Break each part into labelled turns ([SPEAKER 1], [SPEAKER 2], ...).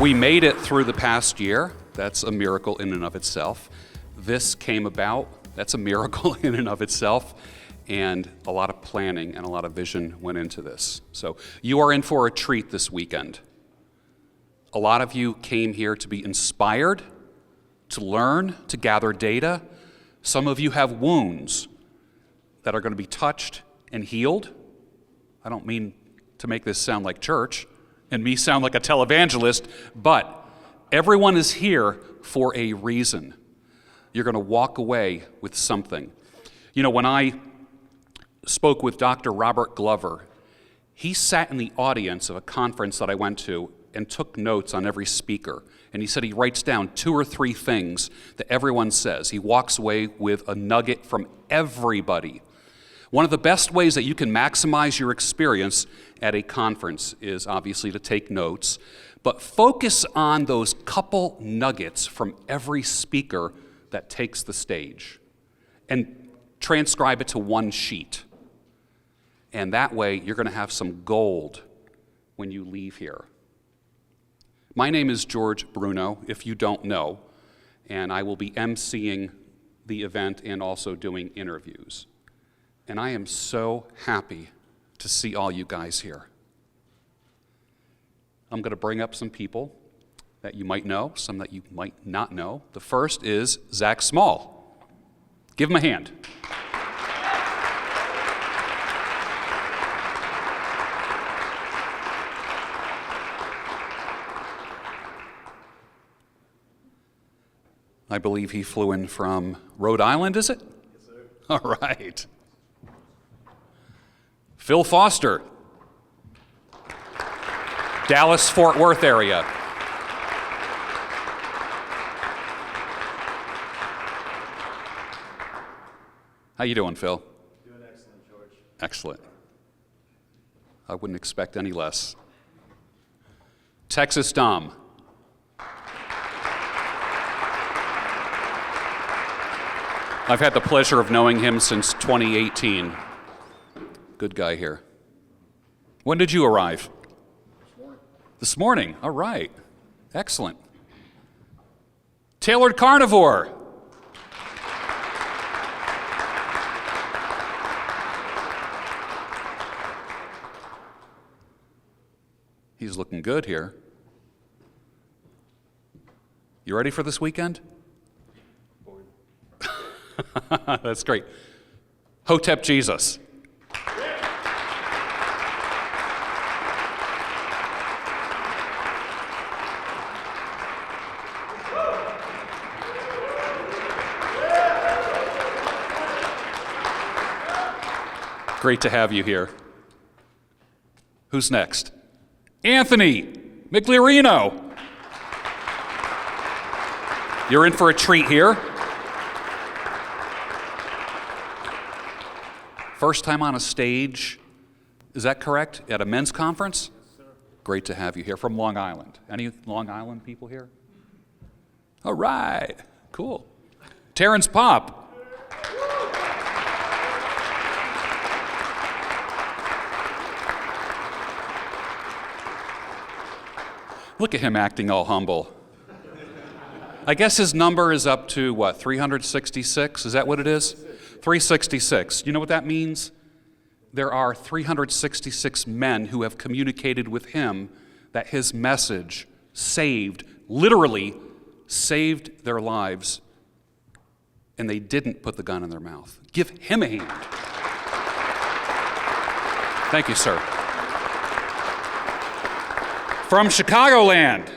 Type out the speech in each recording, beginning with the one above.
[SPEAKER 1] We made it through the past year. That's a miracle in and of itself. This came about. That's a miracle in and of itself. And a lot of planning and a lot of vision went into this. So you are in for a treat this weekend. A lot of you came here to be inspired, to learn, to gather data. Some of you have wounds that are going to be touched and healed. I don't mean to make this sound like church and me sound like a televangelist, but everyone is here for a reason. You're going to walk away with something. You know, when I spoke with Dr. Robert Glover, he sat in the audience of a conference that I went to and took notes on every speaker. And he said he writes down 2 or 3 things that everyone says. He walks away with a nugget from everybody. One of the best ways that you can maximize your experience at a conference is obviously to take notes, but focus on those couple nuggets from every speaker that takes the stage and transcribe it to one sheet. And that way you're going to have some gold when you leave here. My name is George Bruno, if you don't know, and I will be emceeing the event and also doing interviews. And I am so happy to see all you guys here. I'm going to bring up some people that you might know, some that you might not know. The first is Zach Small. Give him a hand. I believe he flew in from Rhode Island, is it?
[SPEAKER 2] Yes, sir.
[SPEAKER 1] All right. Phil Foster, Dallas-Fort Worth area. How you doing, Phil?
[SPEAKER 2] Doing excellent, George.
[SPEAKER 1] Excellent. I wouldn't expect any less. Texas Dom. I've had the pleasure of knowing him since 2018. Good guy here. When did you arrive?
[SPEAKER 2] This morning.
[SPEAKER 1] This morning. All right. Excellent. Tailored Carnivore. He's looking good here. You ready for this weekend? That's great. Hotep Jesus. Great to have you here. Who's next? Anthony Migliorino. You're in for a treat here. First time on a stage, is that correct? At a men's conference?
[SPEAKER 2] Yes, sir.
[SPEAKER 1] Great to have you here from Long Island. Any Long Island people here? All right, cool. Terrence Pop. Look at him acting all humble. I guess his number is up to, what, 366? Is that what it is? 366. You know what that means? There are 366 men who have communicated with him that his message saved, literally saved their lives, and they didn't put the gun in their mouth. Give him a hand. Thank you, sir. From Chicagoland,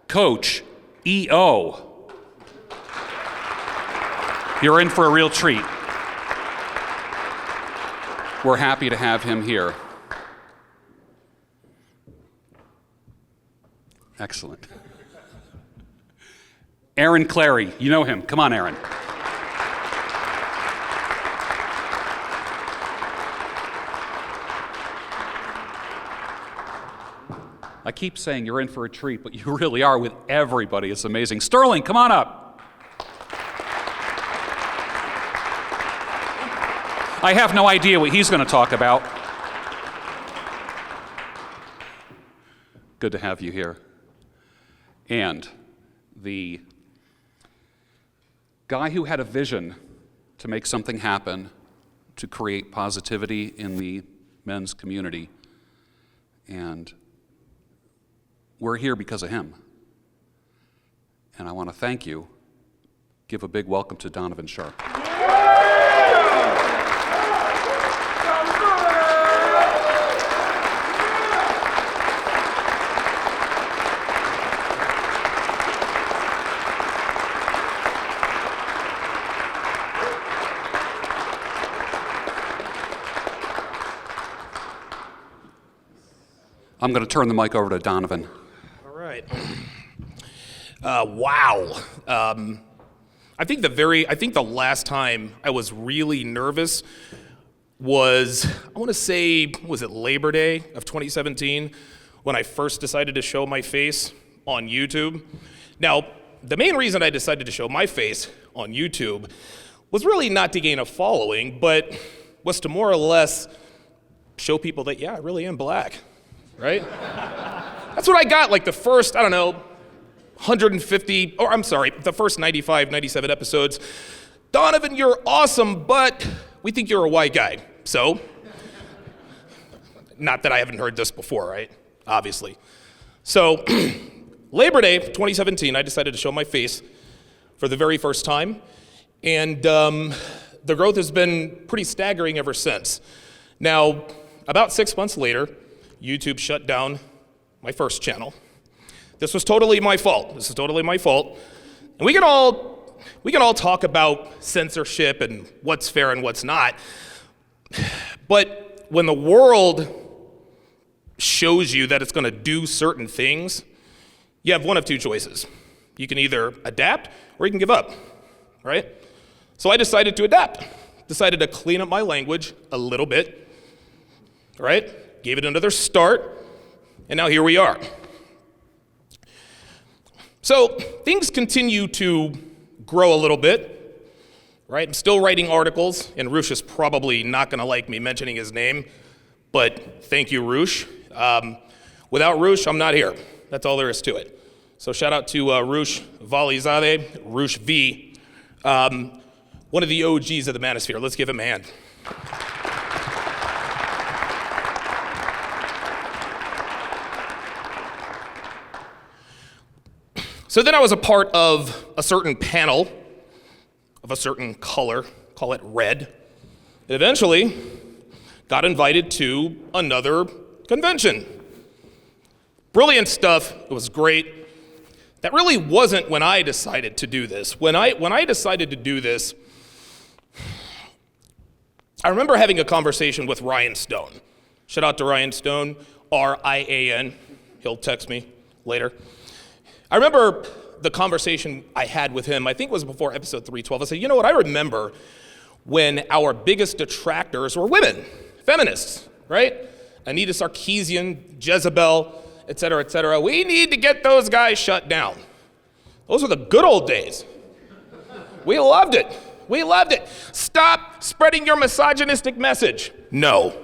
[SPEAKER 1] Coach E.O. You're in for a real treat. We're happy to have him here. Excellent. Aaron Clary, you know him. Come on, Aaron. I keep saying you're in for a treat, but you really are with everybody. It's amazing. Sterling, come on up. I have no idea what he's going to talk about. Good to have you here. And the guy who had a vision to make something happen, to create positivity in the men's community, and we're here because of him. And I want to thank you. Give a big welcome to Donovan Sharpe. I'm going to turn the mic over to Donovan.
[SPEAKER 3] All right. Wow. I think the last time I was really nervous was, I want to say, was it Labor Day of 2017 when I first decided to show my face on YouTube? Now, the main reason I decided to show my face on YouTube was really not to gain a following, but was to more or less show people that, yeah, I really am black. Right? That's what I got, like the first, 150, or I'm sorry, the first 95, 97 episodes. Donovan, you're awesome, but we think you're a white guy. So, not that I haven't heard this before, right? Obviously. So, Labor Day 2017, I decided to show my face for the very first time, and the growth has been pretty staggering ever since. Now, about 6 months later, YouTube shut down my first channel. This was totally my fault. And we can all talk about censorship and what's fair and what's not. But when the world shows you that it's going to do certain things, you have one of two choices. You can either adapt or you can give up, right? So I decided to adapt. Decided to clean up my language a little bit, right? Gave it another start, and now here we are. So things continue to grow a little bit, right? I'm still writing articles, and Roosh is probably not gonna like me mentioning his name, but thank you, Roosh. Without Roosh, I'm not here. That's all there is to it. So shout out to Roosh Valizadeh, Roosh V, one of the OGs of the Manosphere. Let's give him a hand. So then I was a part of a certain panel of a certain color, call it red, and eventually got invited to another convention. Brilliant stuff, it was great. That really wasn't when I decided to do this. When I decided to do this, I remember having a conversation with Ryan Stone. Shout out to Ryan Stone, R-I-A-N. He'll text me later. I remember the conversation I had with him, I think it was before episode 312. I said, you know what, I remember when our biggest detractors were women, feminists, right? Anita Sarkeesian, Jezebel, et cetera, et cetera. We need to get those guys shut down. Those were the good old days. We loved it. We loved it. Stop spreading your misogynistic message. No.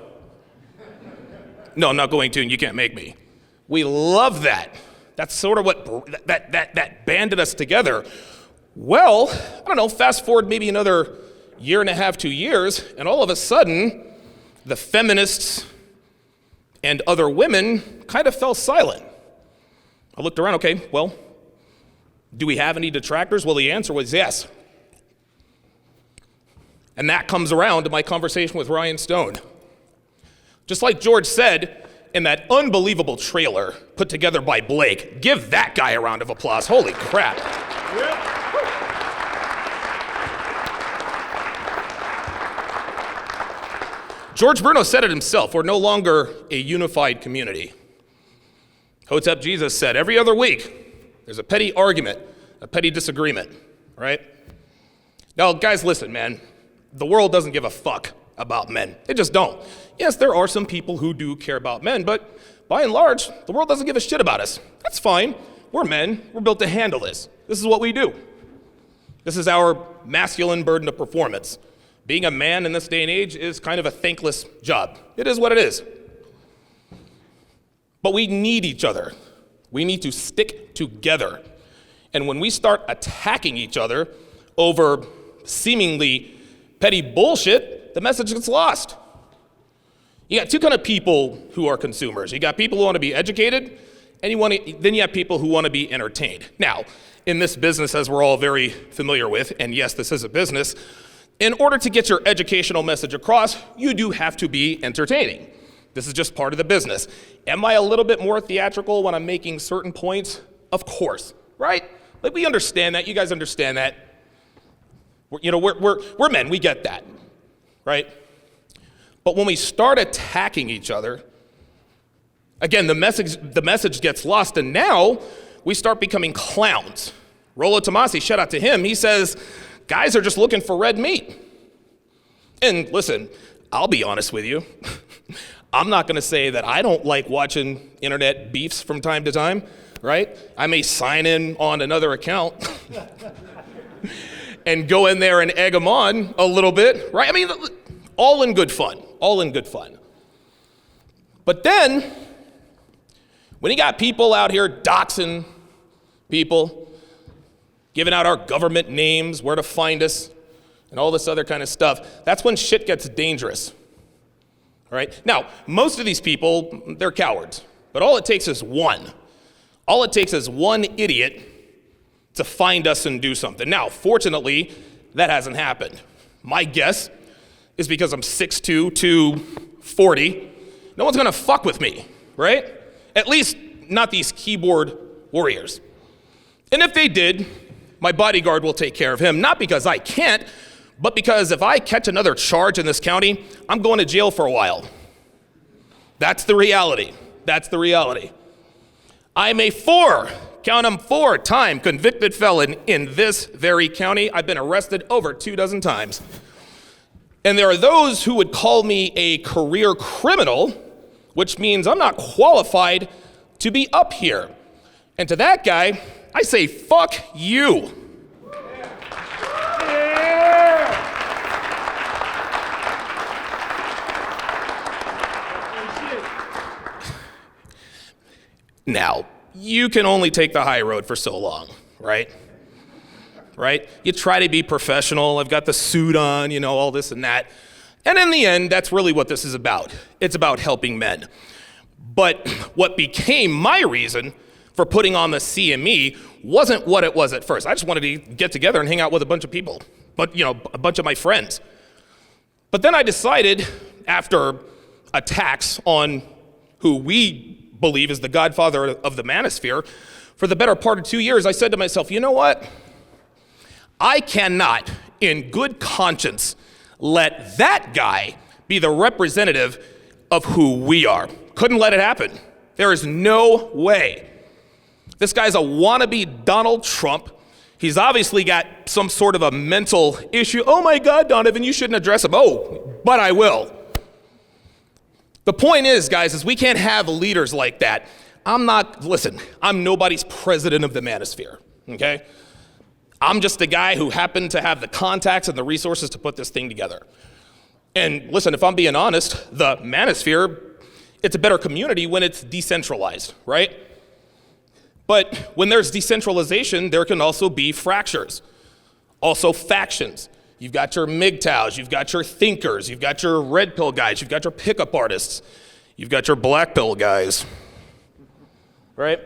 [SPEAKER 3] No, I'm not going to, and you can't make me. We love that. That's sort of what that banded us together. Well, I don't know, fast forward maybe another year and a half, 2 years, and all of a sudden, the feminists and other women kind of fell silent. I looked around, okay, well, do we have any detractors? Well, the answer was yes. And that comes around to my conversation with Ryan Stone. Just like George said, in that unbelievable trailer put together by Blake. Give that guy a round of applause. Holy crap. George Bruno said it himself. We're no longer a unified community. Hotep Jesus said every other week there's a petty argument, a petty disagreement, right? Now, guys, listen, man. The world doesn't give a fuck about men. They just don't. Yes, there are some people who do care about men, but by and large, the world doesn't give a shit about us. That's fine. We're men. We're built to handle this. This is what we do. This is our masculine burden of performance. Being a man in this day and age is kind of a thankless job. It is what it is. But we need each other. We need to stick together. And when we start attacking each other over seemingly petty bullshit, the message gets lost. You got two kind of people who are consumers. You got people who want to be educated, and then you have people who want to be entertained. Now, in this business, as we're all very familiar with, and yes, this is a business, in order to get your educational message across, you do have to be entertaining. This is just part of the business. Am I a little bit more theatrical when I'm making certain points? Of course, right? Like, we understand that. You guys understand that. We're men. We get that, right? But when we start attacking each other, again, the message gets lost, and now we start becoming clowns. Rollo Tomasi, shout out to him. He says, guys are just looking for red meat. And listen, I'll be honest with you. I'm not going to say that I don't like watching internet beefs from time to time, right? I may sign in on another account and go in there and egg them on a little bit, right? I mean, all in good fun, all in good fun. But then, when you got people out here doxing people, giving out our government names, where to find us, and all this other kind of stuff, that's when shit gets dangerous. All right? Now, most of these people, they're cowards, but all it takes is one. All it takes is one idiot to find us and do something. Now, fortunately, that hasn't happened. My guess is because I'm 6'2", 240, no one's gonna fuck with me, right? At least not these keyboard warriors. And if they did, my bodyguard will take care of him, not because I can't, but because if I catch another charge in this county, I'm going to jail for a while. That's the reality. That's the reality. I'm a count 'em, 4-time convicted felon in this very county. I've been arrested over 24 times. And there are those who would call me a career criminal, which means I'm not qualified to be up here. And to that guy, I say, fuck you. Now, you can only take the high road for so long, right? Right? You try to be professional. I've got the suit on, all this and that. And in the end, that's really what this is about. It's about helping men. But what became my reason for putting on the CME wasn't what it was at first. I just wanted to get together and hang out with a bunch of people, but a bunch of my friends. But then I decided, after attacks on who we believe is the godfather of the manosphere, for the better part of 2 years, I said to myself, you know what? I cannot, in good conscience, let that guy be the representative of who we are. Couldn't let it happen. There is no way. This guy's a wannabe Donald Trump. He's obviously got some sort of a mental issue. Oh my God, Donovan, you shouldn't address him. Oh, but I will. The point is, guys, is we can't have leaders like that. I'm nobody's president of the manosphere, okay? I'm just a guy who happened to have the contacts and the resources to put this thing together. And listen, if I'm being honest, the manosphere, it's a better community when it's decentralized, right? But when there's decentralization, there can also be fractures, also factions. You've got your MGTOWs, you've got your thinkers, you've got your red pill guys, you've got your pickup artists, you've got your black pill guys, right?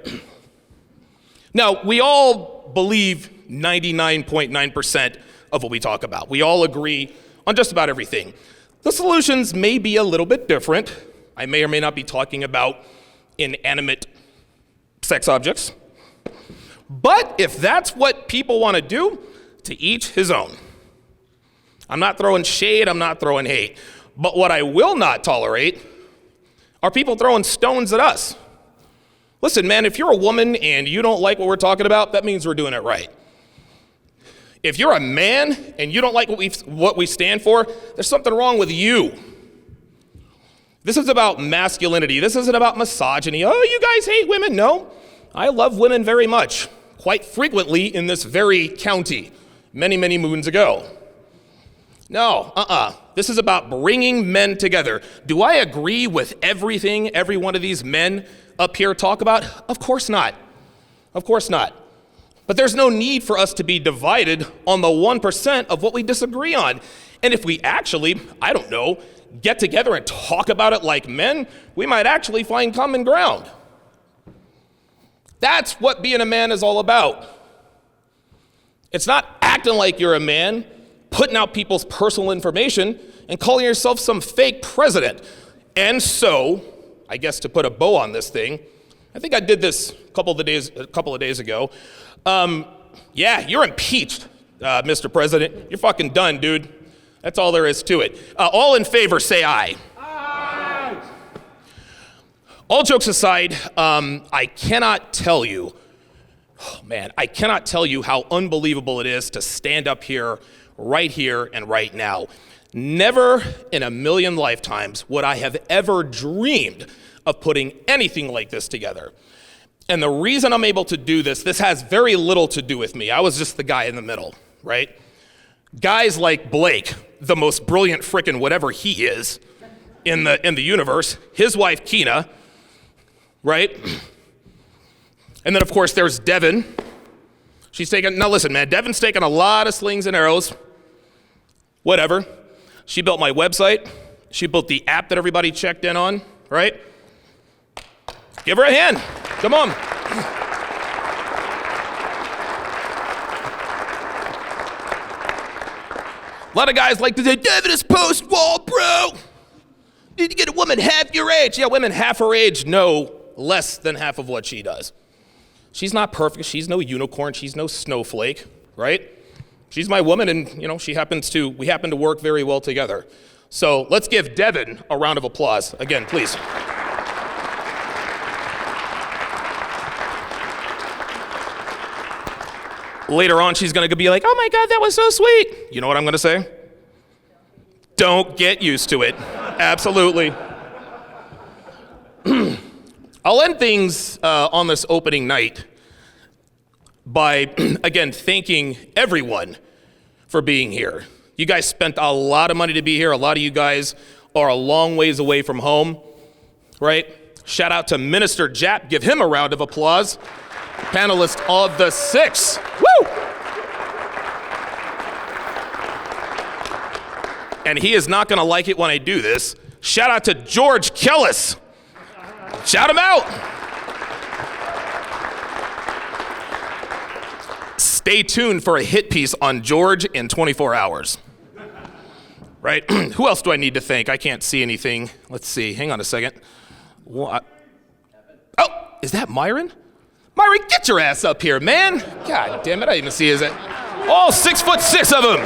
[SPEAKER 3] Now, we all believe 99.9% of what we talk about. We all agree on just about everything. The solutions may be a little bit different. I may or may not be talking about inanimate sex objects. But if that's what people want to do, to each his own. I'm not throwing shade, I'm not throwing hate. But what I will not tolerate are people throwing stones at us. Listen, man, if you're a woman and you don't like what we're talking about, that means we're doing it right. If you're a man and you don't like what we stand for, there's something wrong with you. This is about masculinity. This isn't about misogyny. Oh, you guys hate women. No, I love women very much, quite frequently in this very county, many, many moons ago. No, This is about bringing men together. Do I agree with everything every one of these men up here talk about? Of course not. Of course not. But there's no need for us to be divided on the 1% of what we disagree on. And if we actually, I don't know, get together and talk about it like men, we might actually find common ground. That's what being a man is all about. It's not acting like you're a man, putting out people's personal information, and calling yourself some fake president. And so, I guess to put a bow on this thing, I think I did this a couple of days ago. Yeah, you're impeached, Mr. President. You're fucking done, dude. That's all there is to it. All in favor, say aye. Aye. All jokes aside, I cannot tell you, I cannot tell you how unbelievable it is to stand up here, right now. Never in a million lifetimes would I have ever dreamed of putting anything like this together. And the reason I'm able to do this has very little to do with me. I was just the guy in the middle, right? Guys like Blake, the most brilliant frickin' whatever he is in the universe, his wife Keena, right? And then of course there's Devin. Now listen, man, Devin's taken a lot of slings and arrows, whatever. She built my website. She built the app that everybody checked in on, right? Give her a hand. Come on. A lot of guys like to say, Devin is post-wall, bro. Need to get a woman half your age. Yeah, women half her age know less than half of what she does. She's not perfect. She's no unicorn. She's no snowflake, right? She's my woman, and we happen to work very well together. So let's give Devin a round of applause. Again, please. Later on, she's gonna be like, oh my God, that was so sweet. You know what I'm gonna say? Don't get used to it. Absolutely. I'll end things on this opening night by, again, thanking everyone for being here. You guys spent a lot of money to be here. A lot of you guys are a long ways away from home, right? Shout out to Minister Jap. Give him a round of applause. Panelist of the 6. Woo! And he is not gonna like it when I do this. Shout out to George Kellis. Shout him out. Stay tuned for a hit piece on George in 24 hours. Right? Who else do I need to thank? I can't see anything. Let's see. Hang on a second. What? Oh, is that Myron? Myron, get your ass up here, man. God damn it, I didn't even see his ass. All 6'6" of them.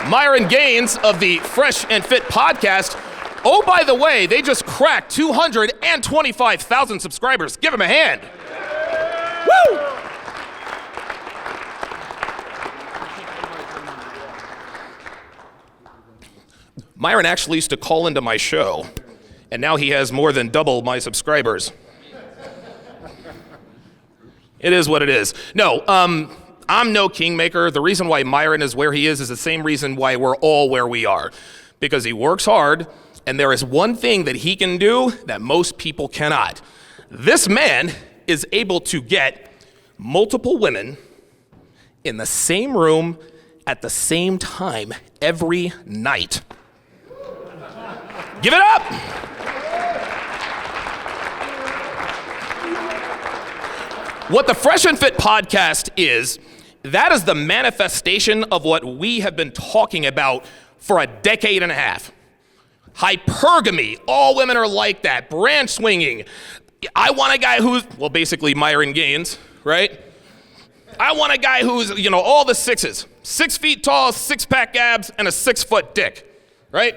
[SPEAKER 3] Myron Gaines of the Fresh and Fit podcast. Oh, by the way, they just cracked 225,000 subscribers. Give him a hand. Woo! Myron actually used to call into my show, and now he has more than double my subscribers. It is what it is. No, I'm no kingmaker. The reason why Myron is where he is the same reason why we're all where we are. Because he works hard, and there is one thing that he can do that most people cannot. This man is able to get multiple women in the same room at the same time every night. Give it up! What the Fresh and Fit podcast is, that is the manifestation of what we have been talking about for a decade and a half. Hypergamy, all women are like that. Branch swinging. I want a guy who's, well, basically Myron Gaines, right? I want a guy who's, all the sixes. 6 feet tall, 6-pack abs, and a 6-foot dick, right?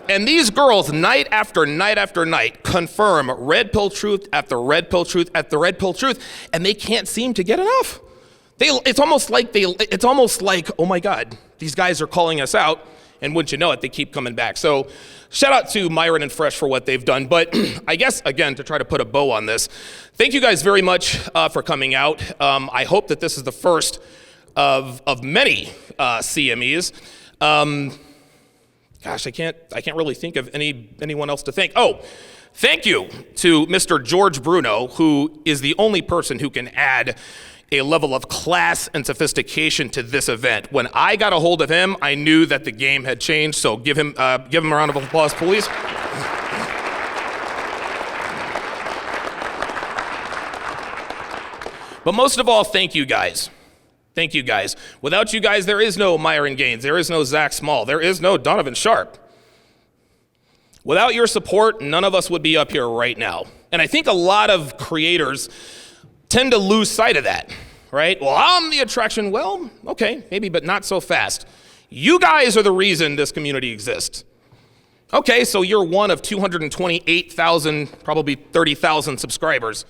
[SPEAKER 3] And these girls, night after night after night, confirm red pill truth after red pill truth after red pill truth, and they can't seem to get enough. It's almost like, oh my God, these guys are calling us out, and wouldn't you know it, they keep coming back. So shout out to Myron and Fresh for what they've done. But I guess, again, to try to put a bow on this, thank you guys very much for coming out. I hope that this is the first of many CMEs. Gosh, I can't really think of anyone else to thank. Oh, Thank you to Mr. George Bruno, who is the only person who can add a level of class and sophistication to this event. When I got a hold of him, I knew that the game had changed, so give him a round of applause, please. But most of all, thank you guys. Thank you guys. Without you guys, there is no Myron Gaines, there is no Zach Small, there is no Donovan Sharpe. Without your support, none of us would be up here right now. And I think a lot of creators tend to lose sight of that, right? Well, I'm the attraction. Well, okay, maybe, but not so fast. You guys are the reason this community exists. Okay, so you're one of 228,000, probably 30,000 subscribers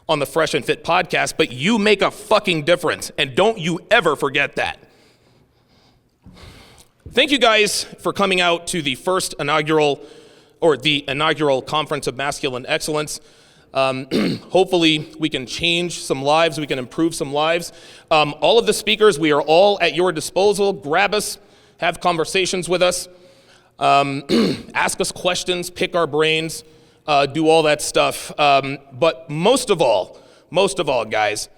[SPEAKER 3] on the Fresh and Fit podcast, but you make a fucking difference, and don't you ever forget that. Thank you guys for coming out to the inaugural Conference of Masculine Excellence. Hopefully we can change some lives, we can improve some lives. All of the speakers, we are all at your disposal. Grab us, have conversations with us, ask us questions, pick our brains, do all that stuff. But most of all, guys,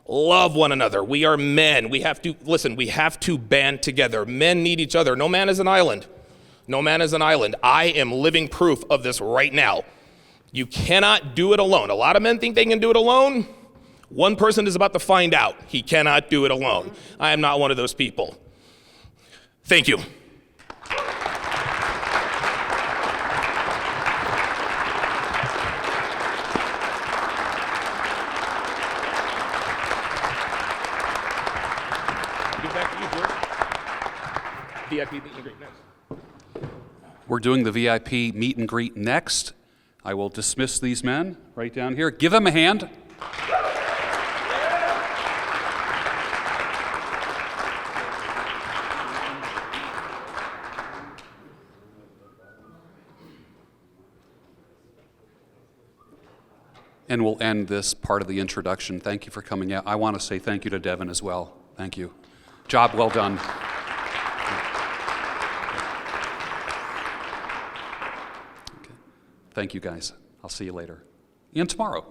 [SPEAKER 3] love one another. We are men. We have to band together. Men need each other. No man is an island. No man is an island. I am living proof of this right now. You cannot do it alone. A lot of men think they can do it alone. One person is about to find out he cannot do it alone. I am not one of those people. Thank you. Get back to you, George. VIP meet and greet next.
[SPEAKER 1] We're doing the VIP meet and greet next. I will dismiss these men right down here. Give them a hand. And we'll end this part of the introduction. Thank you for coming out. I want to say thank you to Devin as well. Thank you. Job well done. Thank you, guys. I'll see you later. And tomorrow.